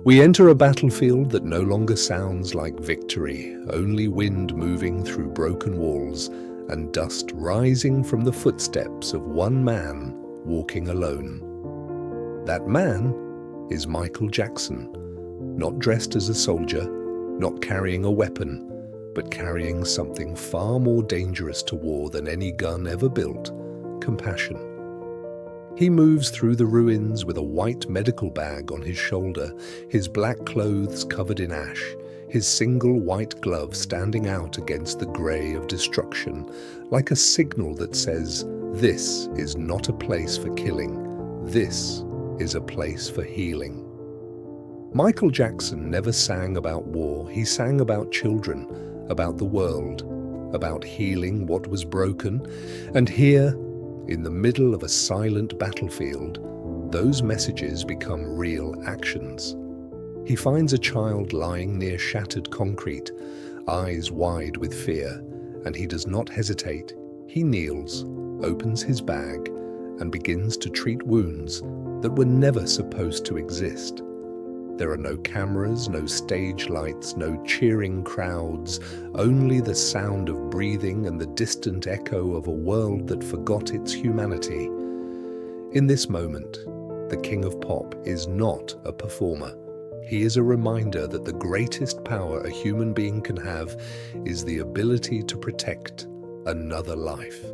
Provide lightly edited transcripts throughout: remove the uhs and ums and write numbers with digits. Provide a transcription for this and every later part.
We enter a battlefield that no longer sounds like victory, only wind moving through broken walls and dust rising from the footsteps of one man walking alone. That man is Michael Jackson, not dressed as a soldier, not carrying a weapon, but carrying something far more dangerous to war than any gun ever built: compassion. He moves through the ruins with a white medical bag on his shoulder, his black clothes covered in ash, his single white glove standing out against the grey of destruction, like a signal that says, "This is not a place for killing. This is a place for healing." Michael Jackson never sang about war. He sang about children, about the world, about healing what was broken. And here, in the middle of a silent battlefield, those messages become real actions. He finds a child lying near shattered concrete, eyes wide with fear, and he does not hesitate. He kneels, opens his bag, and begins to treat wounds that were never supposed to exist. There are no cameras, no stage lights, no cheering crowds, only the sound of breathing and the distant echo of a world that forgot its humanity. In this moment, the King of Pop is not a performer. He is a reminder that the greatest power a human being can have is the ability to protect another life.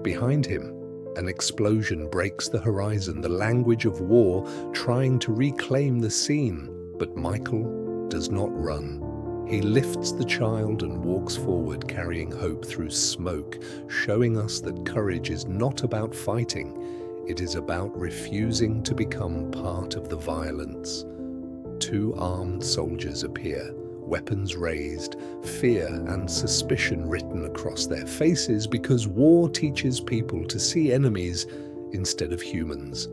Behind him, an explosion breaks the horizon, the language of war trying to reclaim the scene. But Michael does not run. He lifts the child and walks forward, carrying hope through smoke, showing us that courage is not about fighting. It is about refusing to become part of the violence. Two armed soldiers appear, weapons raised, fear and suspicion written across their faces, because war teaches people to see enemies instead of humans.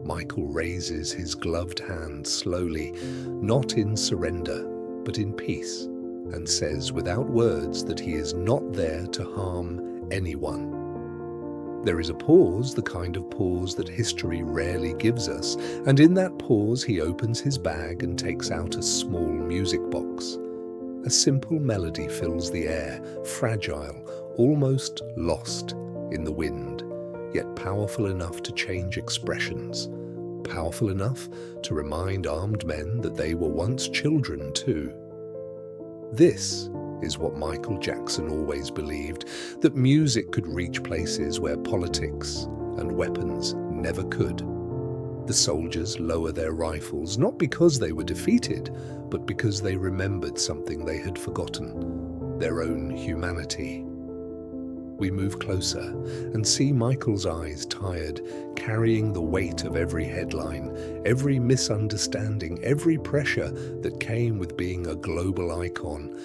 Michael raises his gloved hand slowly, not in surrender, but in peace, and says without words that he is not there to harm anyone. There is a pause, the kind of pause that history rarely gives us, and in that pause he opens his bag and takes out a small music box. A simple melody fills the air, fragile, almost lost in the wind, yet powerful enough to change expressions, powerful enough to remind armed men that they were once children too. This is what Michael Jackson always believed, that music could reach places where politics and weapons never could. The soldiers lower their rifles, not because they were defeated, but because they remembered something they had forgotten: their own humanity. We move closer and see Michael's eyes tired, carrying the weight of every headline, every misunderstanding, every pressure that came with being a global icon.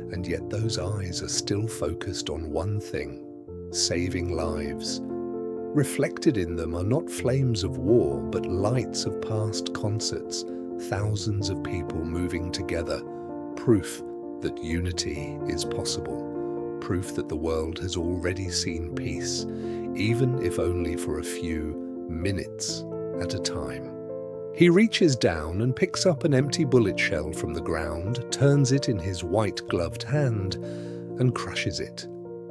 And yet those eyes are still focused on one thing: saving lives. Reflected in them are not flames of war, but lights of past concerts, thousands of people moving together, proof that unity is possible, proof that the world has already seen peace, even if only for a few minutes at a time. He reaches down and picks up an empty bullet shell from the ground, turns it in his white-gloved hand, and crushes it.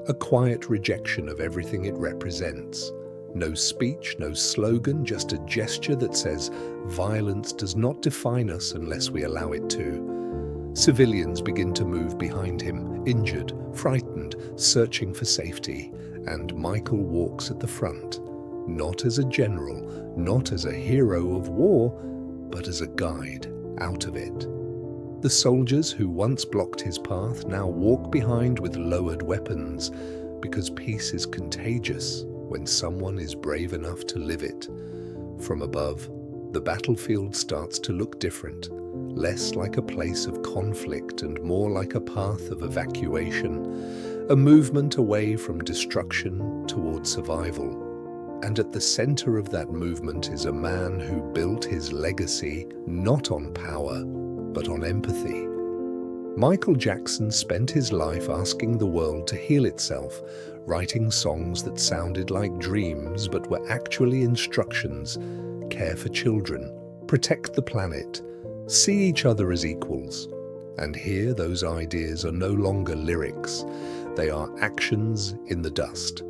A quiet rejection of everything it represents. No speech, no slogan, just a gesture that says, violence does not define us unless we allow it to. Civilians begin to move behind him, injured, frightened, searching for safety, and Michael walks at the front. Not as a general, not as a hero of war, but as a guide out of it. The soldiers who once blocked his path now walk behind with lowered weapons, because peace is contagious when someone is brave enough to live it. From above, the battlefield starts to look different, less like a place of conflict and more like a path of evacuation, a movement away from destruction toward survival. And at the center of that movement is a man who built his legacy not on power, but on empathy. Michael Jackson spent his life asking the world to heal itself, writing songs that sounded like dreams but were actually instructions: care for children, protect the planet, See each other as equals. And here those ideas are no longer lyrics, they are actions in the dust.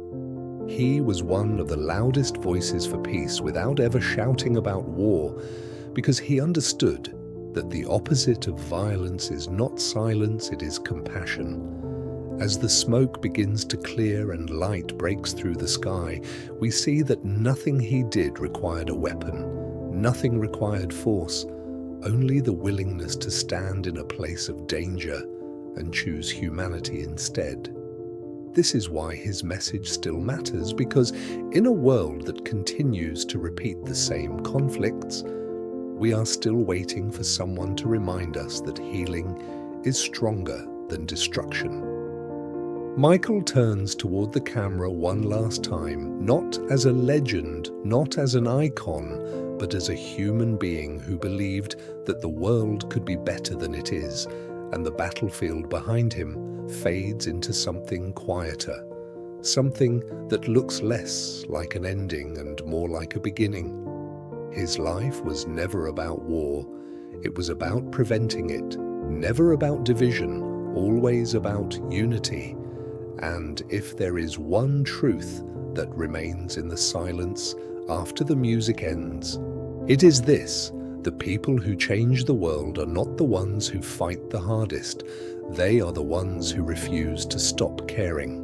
He was one of the loudest voices for peace without ever shouting about war, because he understood that the opposite of violence is not silence, it is compassion. As the smoke begins to clear and light breaks through the sky, we see that nothing he did required a weapon, nothing required force, only the willingness to stand in a place of danger and choose humanity instead. This is why his message still matters, because in a world that continues to repeat the same conflicts, we are still waiting for someone to remind us that healing is stronger than destruction. Michael turns toward the camera one last time, not as a legend, not as an icon, but as a human being who believed that the world could be better than it is, and the battlefield behind him fades into something quieter, something that looks less like an ending and more like a beginning. His life was never about war, it was about preventing it, never about division, always about unity. And if there is one truth that remains in the silence after the music ends, it is this: the people who change the world are not the ones who fight the hardest, they are the ones who refuse to stop caring.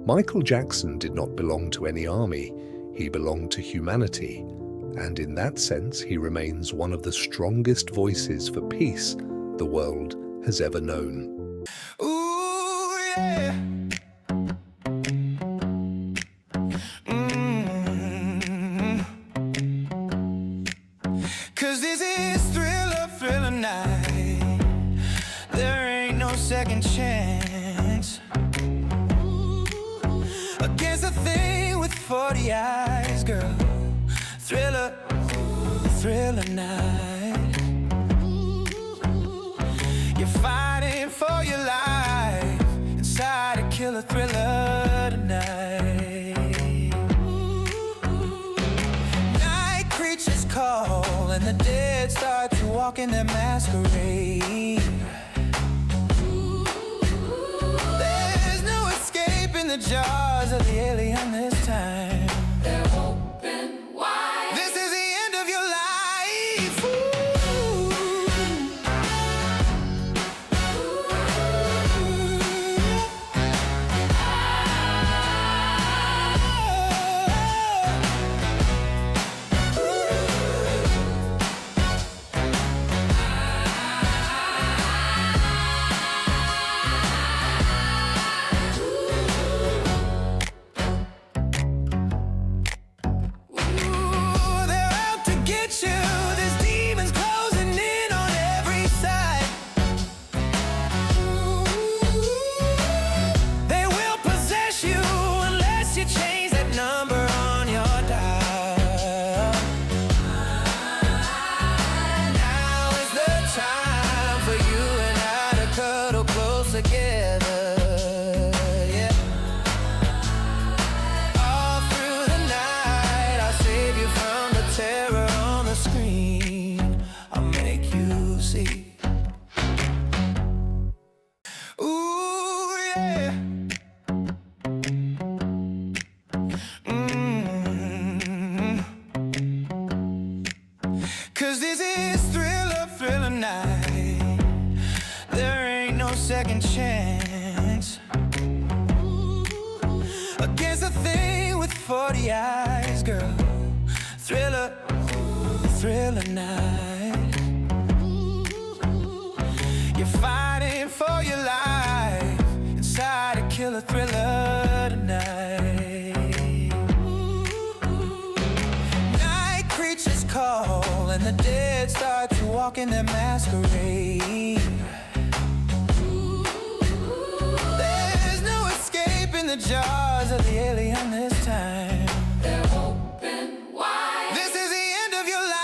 Michael Jackson did not belong to any army, he belonged to humanity, and in that sense he remains one of the strongest voices for peace the world has ever known. Ooh, yeah. Cause this is thriller night. There ain't no second chance. Against a thing with 40 eyes, girl. Thriller night. You're fighting for your life inside a killer thriller tonight. Night creatures call and the dead start to walk in their masquerade. There's no escaping the jaws of the alien this time. They're open wide. This is the end of your life. They're out to get you. There's demons closing in on every side. They will possess you unless you change that number on your dial. Now is the time for you and I to cuddle close together. Yeah. All through the night, I'll save you from the terror on the screen. I'll make you see. Ooh, yeah. Cause this is thriller night. There ain't no second chance. Against a thing with 40 eyes, girl. Thriller night. You're fighting for your life inside a killer thriller tonight. Night creatures call and the dead start to walk in their masquerade. There's no escaping the jaws of the alien this time. They're open wide. This is the end of your life.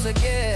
again.